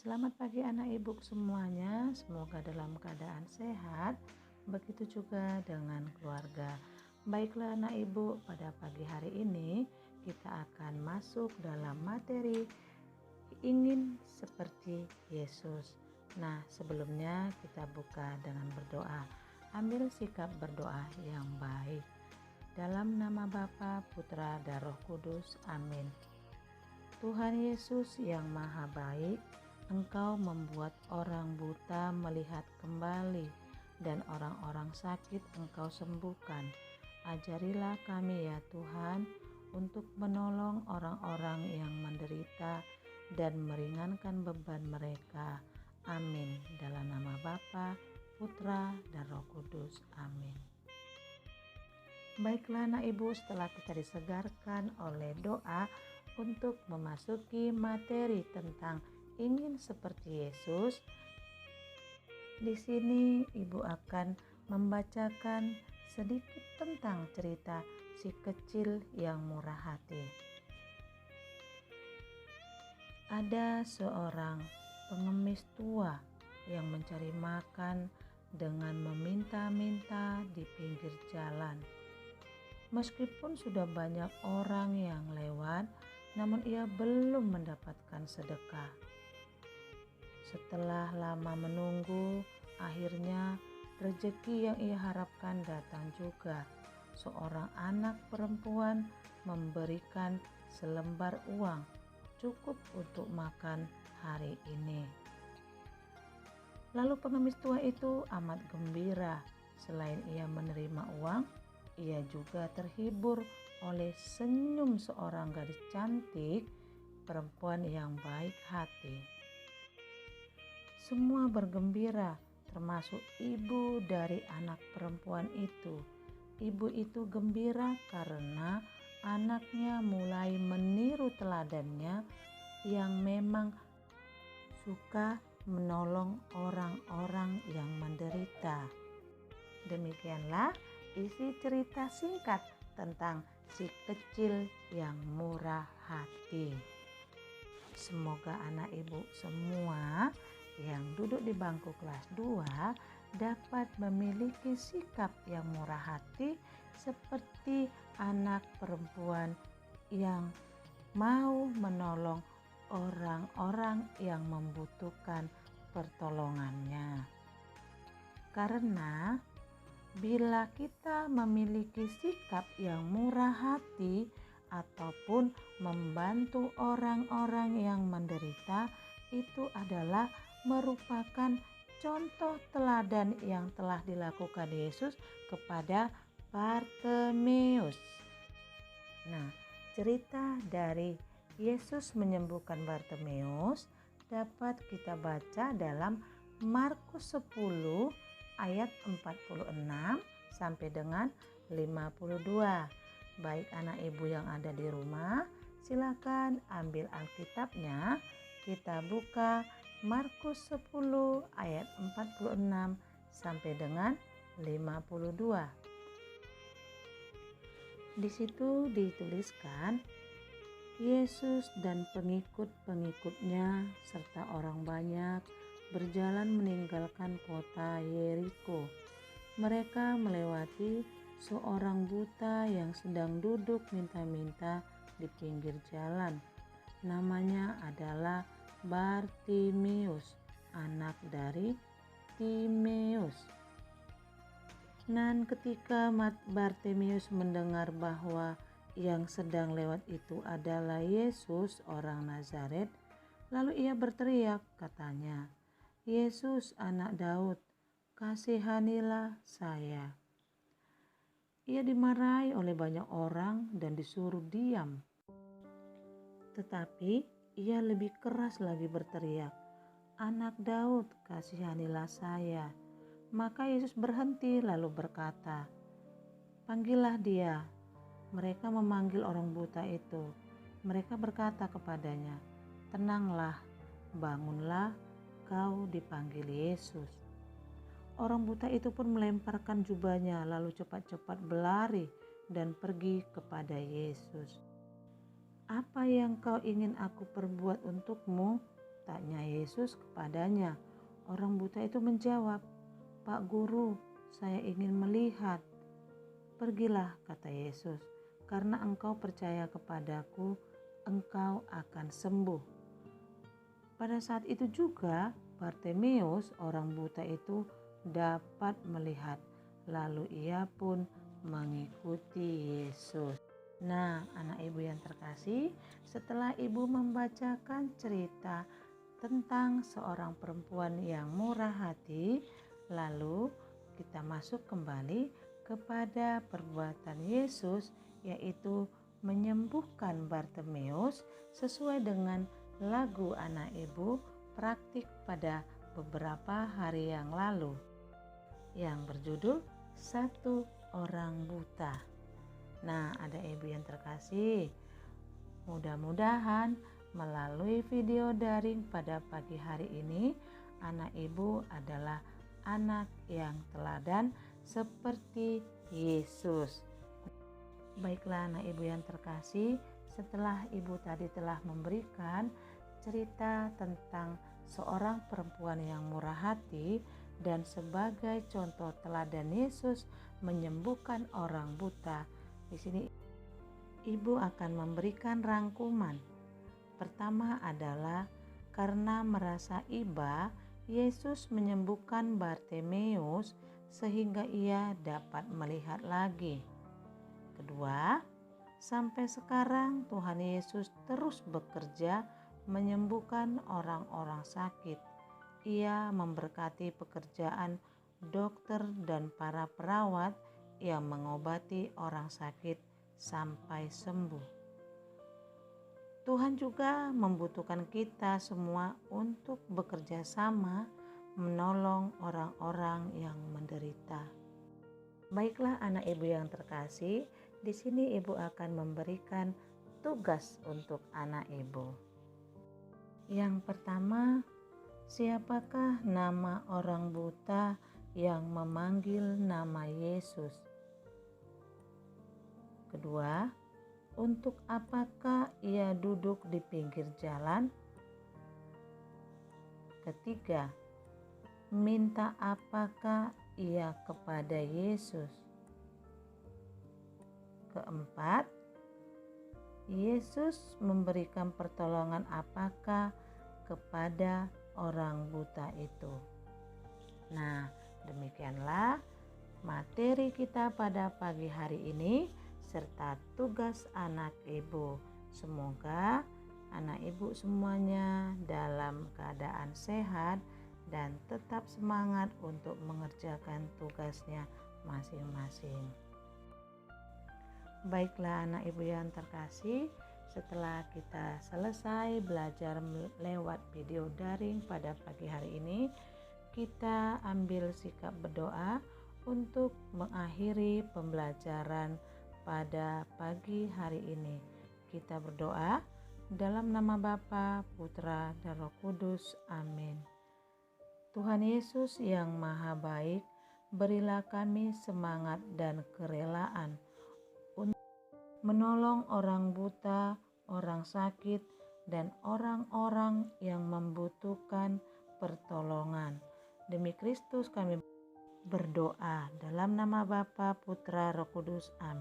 Selamat pagi anak ibu semuanya, semoga dalam keadaan sehat, begitu juga dengan keluarga. Baiklah anak ibu, pada pagi hari ini kita akan masuk dalam materi ingin seperti Yesus. Nah, sebelumnya kita buka dengan berdoa. Ambil sikap berdoa yang baik. Dalam nama Bapa, Putra, dan Roh Kudus. Amin. Tuhan Yesus yang Maha Baik, Engkau membuat orang buta melihat kembali dan orang-orang sakit Engkau sembuhkan. Ajarilah kami ya Tuhan untuk menolong orang-orang yang menderita dan meringankan beban mereka. Amin. Dalam nama Bapa, Putra, dan Roh Kudus. Amin. Baiklah anak ibu, setelah kita disegarkan oleh doa untuk memasuki materi tentang ingin seperti Yesus, di sini ibu akan membacakan sedikit tentang cerita si kecil yang murah hati. Ada seorang pengemis tua yang mencari makan dengan meminta-minta di pinggir jalan. Meskipun sudah banyak orang yang lewat, namun ia belum mendapatkan sedekah. Setelah lama menunggu, akhirnya rezeki yang ia harapkan datang juga. Seorang anak perempuan memberikan selembar uang cukup untuk makan hari ini. Lalu pengemis tua itu amat gembira. Selain ia menerima uang, ia juga terhibur oleh senyum seorang gadis cantik, perempuan yang baik hati. Semua bergembira, termasuk ibu dari anak perempuan itu. Ibu itu gembira karena anaknya mulai meniru teladannya yang memang suka menolong orang-orang yang menderita. Demikianlah isi cerita singkat tentang si kecil yang murah hati. Semoga anak ibu semua yang duduk di bangku kelas 2 dapat memiliki sikap yang murah hati seperti anak perempuan yang mau menolong orang-orang yang membutuhkan pertolongannya. Karena bila kita memiliki sikap yang murah hati ataupun membantu orang-orang yang menderita, itu adalah merupakan contoh teladan yang telah dilakukan Yesus kepada Bartimeus. Nah, cerita dari Yesus menyembuhkan Bartimeus dapat kita baca dalam Markus 10 ayat 46 sampai dengan 52. Baik anak ibu yang ada di rumah, silakan ambil Alkitabnya. Kita buka Markus 10 ayat 46 sampai dengan 52. Di situ dituliskan, Yesus dan pengikut-pengikutnya serta orang banyak berjalan meninggalkan kota Yeriko. Mereka melewati seorang buta yang sedang duduk minta-minta di pinggir jalan. Namanya adalah Bartimeus, anak dari Timeus. Dan ketika Bartimeus mendengar bahwa yang sedang lewat itu adalah Yesus orang Nazaret, lalu ia berteriak, katanya, "Yesus anak Daud, kasihanilah saya." Ia dimarahi oleh banyak orang dan disuruh diam. Tetapi ia lebih keras lagi berteriak, "Anak Daud, kasihanilah saya." Maka Yesus berhenti lalu berkata, "Panggillah dia." Mereka memanggil orang buta itu. Mereka berkata kepadanya, "Tenanglah, bangunlah, kau dipanggil Yesus." Orang buta itu pun melemparkan jubahnya lalu cepat-cepat berlari dan pergi kepada Yesus. "Apa yang kau ingin aku perbuat untukmu?" Tanya Yesus kepadanya. Orang buta itu menjawab, "Pak Guru, saya ingin melihat." "Pergilah," kata Yesus, "karena engkau percaya kepadaku, engkau akan sembuh." Pada saat itu juga Bartimeus, orang buta itu, dapat melihat. Lalu ia pun mengikuti Yesus. Nah, anak ibu yang terkasih, setelah ibu membacakan cerita tentang seorang perempuan yang murah hati, lalu kita masuk kembali kepada perbuatan Yesus, yaitu menyembuhkan Bartimeus sesuai dengan lagu anak ibu praktik pada beberapa hari yang lalu yang berjudul Satu Orang Buta. Nah, ada ibu yang terkasih, mudah-mudahan melalui video daring pada pagi hari ini, anak ibu adalah anak yang teladan seperti Yesus. Baiklah anak ibu yang terkasih, setelah ibu tadi telah memberikan cerita tentang seorang perempuan yang murah hati dan sebagai contoh teladan Yesus menyembuhkan orang buta, di sini ibu akan memberikan rangkuman. Pertama adalah karena merasa iba, Yesus menyembuhkan Bartimeus sehingga ia dapat melihat lagi. Kedua, sampai sekarang Tuhan Yesus terus bekerja menyembuhkan orang-orang sakit. Ia memberkati pekerjaan dokter dan para perawat yang mengobati orang sakit sampai sembuh. Tuhan juga membutuhkan kita semua untuk bekerja sama menolong orang-orang yang menderita. Baiklah anak ibu yang terkasih, di sini ibu akan memberikan tugas untuk anak ibu. Yang pertama, siapakah nama orang buta yang memanggil nama Yesus? Kedua, untuk apakah ia duduk di pinggir jalan? Ketiga, minta apakah ia kepada Yesus? Keempat, Yesus memberikan pertolongan apakah kepada orang buta itu? Nah, demikianlah materi kita pada pagi hari ini serta tugas anak ibu. Semoga anak ibu semuanya dalam keadaan sehat dan tetap semangat untuk mengerjakan tugasnya masing-masing. Baiklah anak ibu yang terkasih, setelah kita selesai belajar lewat video daring pada pagi hari ini, kita ambil sikap berdoa untuk mengakhiri pembelajaran pada pagi hari ini. Kita berdoa dalam nama Bapa, Putra, dan Roh Kudus. Amin. Tuhan Yesus yang Maha Baik, berilah kami semangat dan kerelaan untuk menolong orang buta, orang sakit, dan orang-orang yang membutuhkan pertolongan. Demi Kristus kami berdoa dalam nama Bapa, Putra, Roh Kudus. Amin.